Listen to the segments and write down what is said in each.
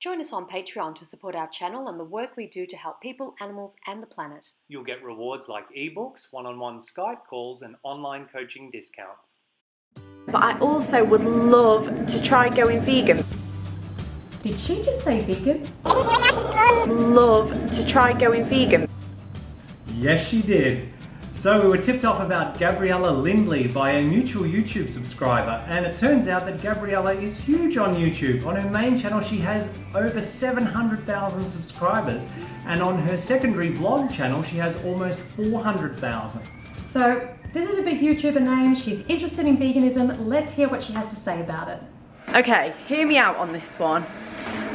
Join us on Patreon to support our channel and the work we do to help people, animals and the planet. You'll get rewards like ebooks, one-on-one Skype calls and online coaching discounts. But I also would love to try going vegan. Did she just say vegan? Love to try going vegan. Yes, she did. So we were tipped off about Gabriella Lindley by a mutual YouTube subscriber, and it turns out that Gabriella is huge on YouTube. On her main channel she has over 700,000 subscribers, and on her secondary vlog channel she has almost 400,000. So this is a big YouTuber name, she's interested in veganism. Let's hear what she has to say about it. Okay, hear me out on this one.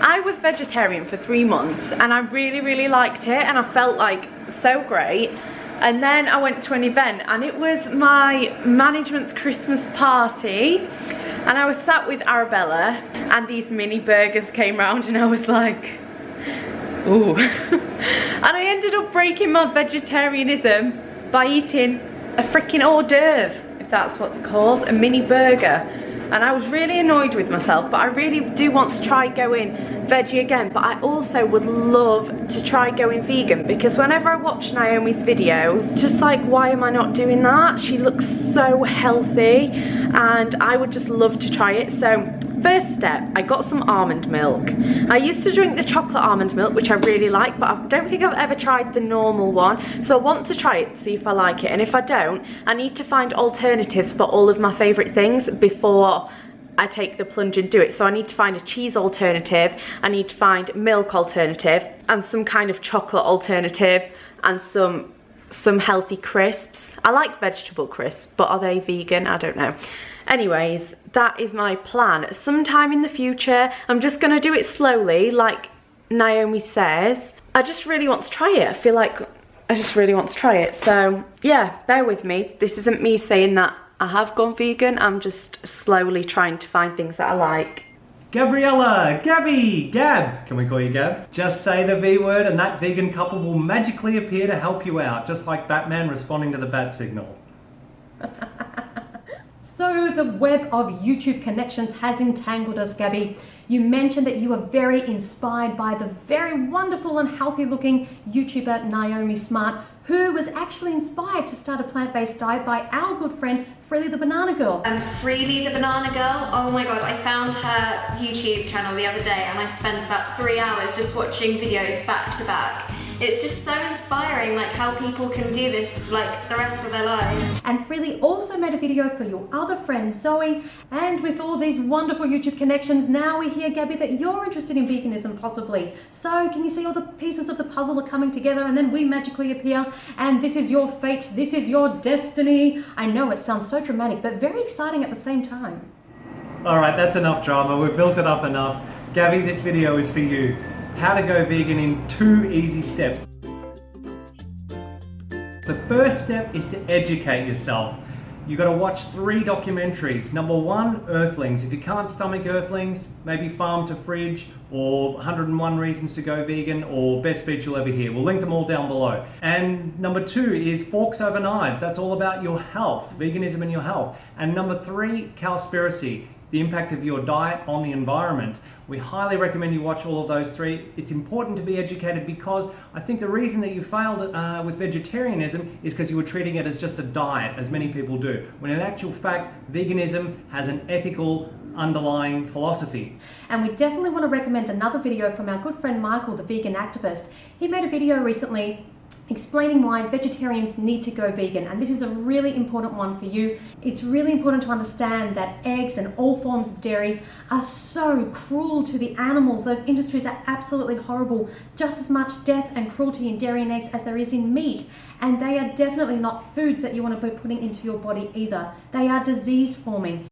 I was vegetarian for 3 months and I really liked it and I felt like so great. And then I went to an event and it was my management's Christmas party and I was sat with Arabella and these mini burgers came round and I was like, ooh. And I ended up breaking my vegetarianism by eating a freaking hors d'oeuvre, if that's what they're called, a mini burger. And I was really annoyed with myself, but I really do want to try going veggie again. But I also would love to try going vegan, because whenever I watch Naomi's videos, just like, why am I not doing that? She looks so healthy and I would just love to try it. So first step, I got some almond milk. I used to drink the chocolate almond milk, which I really like, but I don't think I've ever tried the normal one. So I want to try it, see if I like it. And if I don't, I need to find alternatives for all of my favorite things before I take the plunge and do it. So I need to find a cheese alternative, I need to find milk alternative, and some kind of chocolate alternative, and some healthy crisps. I like vegetable crisps, but are they vegan? I don't know. Anyways, that is my plan. Sometime in the future, I'm just gonna do it slowly, like Naomi says. I just really want to try it. I feel like I just really want to try it. So yeah, bear with me. This isn't me saying that I have gone vegan. I'm just slowly trying to find things that I like. Gabriella, Gabby, Gab, can we call you Gab? Just say the V word and that vegan couple will magically appear to help you out, just like Batman responding to the bat signal. So the web of YouTube connections has entangled us, Gabby. You mentioned that you were very inspired by the very wonderful and healthy looking YouTuber Naomi Smart, who was actually inspired to start a plant-based diet by our good friend Freely the Banana Girl. Freely the Banana Girl, oh my god, I found her YouTube channel the other day and I spent about 3 hours just watching videos back to back. It's just so inspiring, like how people can do this like the rest of their lives. And Freely also made a video for your other friend Zoe, and with all these wonderful YouTube connections, now we hear, Gabby, that you're interested in veganism possibly. So can you see all the pieces of the puzzle are coming together and then we magically appear and this is your fate, this is your destiny. I know it sounds so dramatic, but very exciting at the same time. Alright, that's enough drama, we've built it up enough. Gabby, this video is for you. How to go vegan in 2 easy steps. The first step is to educate yourself. You've got to watch 3 documentaries. Number 1, Earthlings. If you can't stomach Earthlings, maybe Farm to Fridge, or 101 Reasons to Go Vegan, or Best Speech You'll Ever Hear. We'll link them all down below. And number 2 is Forks Over Knives. That's all about your health, veganism and your health. And number 3, Cowspiracy, the impact of your diet on the environment. We highly recommend you watch all of those 3. It's important to be educated, because I think the reason that you failed with vegetarianism is because you were treating it as just a diet, as many people do, when in actual fact, veganism has an ethical underlying philosophy. And we definitely want to recommend another video from our good friend Michael, the vegan activist. He made a video recently explaining why vegetarians need to go vegan, and this is a really important one for you. It's really important to understand that eggs and all forms of dairy are so cruel to the animals. Those industries are absolutely horrible. Just as much death and cruelty in dairy and eggs as there is in meat, and they are definitely not foods that you want to be putting into your body either. They are disease forming.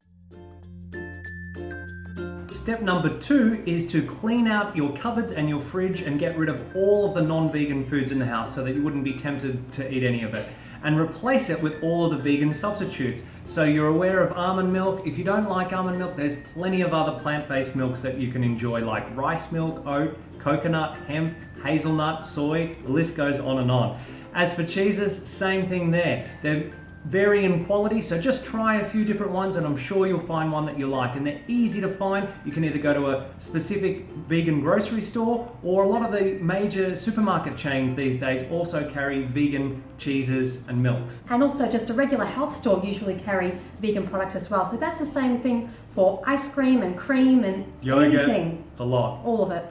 Step number 2 is to clean out your cupboards and your fridge and get rid of all of the non-vegan foods in the house so that you wouldn't be tempted to eat any of it. And replace it with all of the vegan substitutes. So you're aware of almond milk. If you don't like almond milk, there's plenty of other plant-based milks that you can enjoy, like rice milk, oat, coconut, hemp, hazelnut, soy, the list goes on and on. As for cheeses, same thing there. They're vary in quality, so just try a few different ones and I'm sure you'll find one that you like. And they're easy to find. You can either go to a specific vegan grocery store, or a lot of the major supermarket chains these days also carry vegan cheeses and milks. And also just a regular health store usually carry vegan products as well. So that's the same thing for ice cream and cream and Yogurt, anything. a lot. All of it.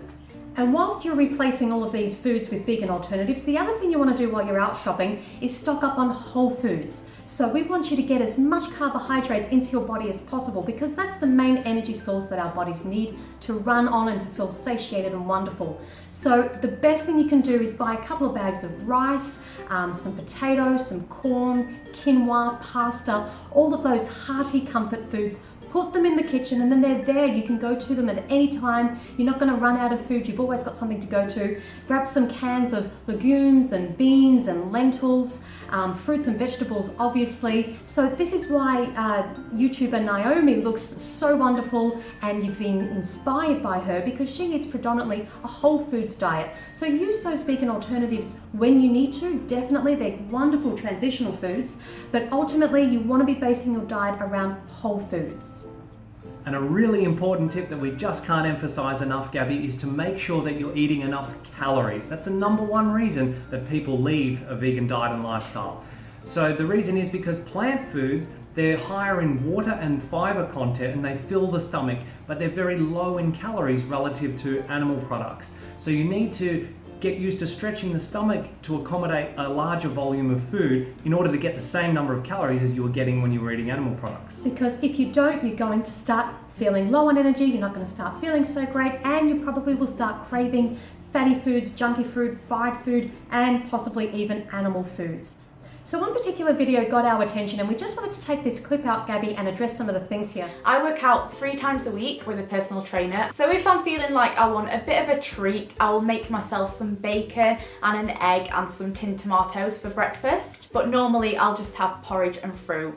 And whilst you're replacing all of these foods with vegan alternatives, the other thing you want to do while you're out shopping is stock up on whole foods. So we want you to get as much carbohydrates into your body as possible, because that's the main energy source that our bodies need to run on and to feel satiated and wonderful. So the best thing you can do is buy a couple of bags of rice, some potatoes, some corn, quinoa, pasta, all of those hearty comfort foods. Put them in the kitchen and then they're there. You can go to them at any time. You're not going to run out of food. You've always got something to go to. Grab some cans of legumes and beans and lentils, fruits and vegetables, obviously. So this is why YouTuber Naomi looks so wonderful, and you've been inspired by her because she eats predominantly a whole foods diet. So use those vegan alternatives when you need to. Definitely, they're wonderful transitional foods, but ultimately you want to be basing your diet around whole foods. And a really important tip that we just can't emphasize enough, Gabby, is to make sure that you're eating enough calories. That's the number one reason that people leave a vegan diet and lifestyle. So the reason is because plant foods, they're higher in water and fiber content and they fill the stomach, but they're very low in calories relative to animal products. So you need to get used to stretching the stomach to accommodate a larger volume of food in order to get the same number of calories as you were getting when you were eating animal products. Because if you don't, you're going to start feeling low on energy, you're not going to start feeling so great, and you probably will start craving fatty foods, junky food, fried food, and possibly even animal foods. So one particular video got our attention and we just wanted to take this clip out, Gabby, and address some of the things here. I work out 3 times a week with a personal trainer. So if I'm feeling like I want a bit of a treat, I will make myself some bacon and an egg and some tinned tomatoes for breakfast. But normally I'll just have porridge and fruit.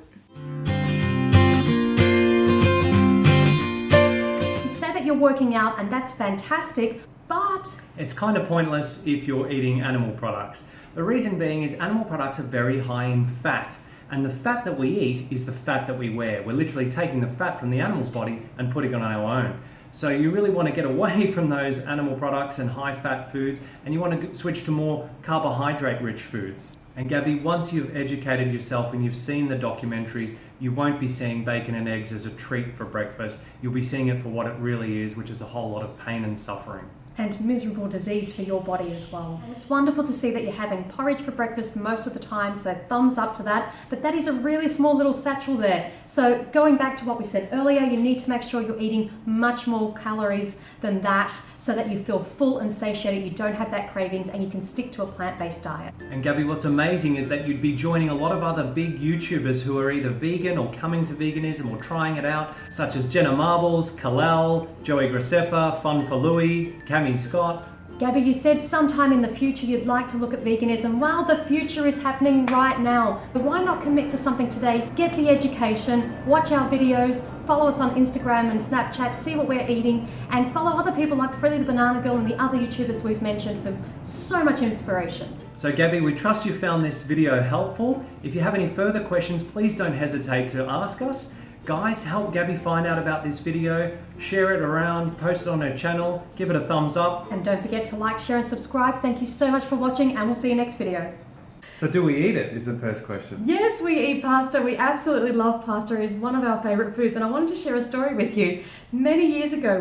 You say that you're working out and that's fantastic, but it's kind of pointless if you're eating animal products. The reason being is animal products are very high in fat, and the fat that we eat is the fat that we wear. We're literally taking the fat from the animal's body and putting it on our own. So you really want to get away from those animal products and high fat foods, and you want to switch to more carbohydrate rich foods. And Gabby, once you've educated yourself and you've seen the documentaries, you won't be seeing bacon and eggs as a treat for breakfast. You'll be seeing it for what it really is, which is a whole lot of pain and suffering. And miserable disease for your body as well. And it's wonderful to see that you're having porridge for breakfast most of the time, so thumbs up to that. But that is a really small little satchel there. So going back to what we said earlier, you need to make sure you're eating much more calories than that so that you feel full and satiated, you don't have that cravings, and you can stick to a plant-based diet. And Gabby, what's amazing is that you'd be joining a lot of other big YouTubers who are either vegan or coming to veganism or trying it out, such as Jenna Marbles, Kalal, Joey Graceffa, Fun for Louie, Cami Scott. Gabby, you said sometime in the future you'd like to look at veganism. Well, the future is happening right now. But why not commit to something today? Get the education, watch our videos, follow us on Instagram and Snapchat, see what we're eating, and follow other people like Freddie the Banana Girl and the other YouTubers we've mentioned for so much inspiration. So Gabby, we trust you found this video helpful. If you have any further questions, please don't hesitate to ask us. Guys, help Gabby find out about this video, share it around, post it on her channel, give it a thumbs up. And don't forget to like, share and subscribe. Thank you so much for watching, and we'll see you next video. So do we eat it, is the first question. Yes, we eat pasta. We absolutely love pasta. It is one of our favorite foods, and I wanted to share a story with you. Many years ago,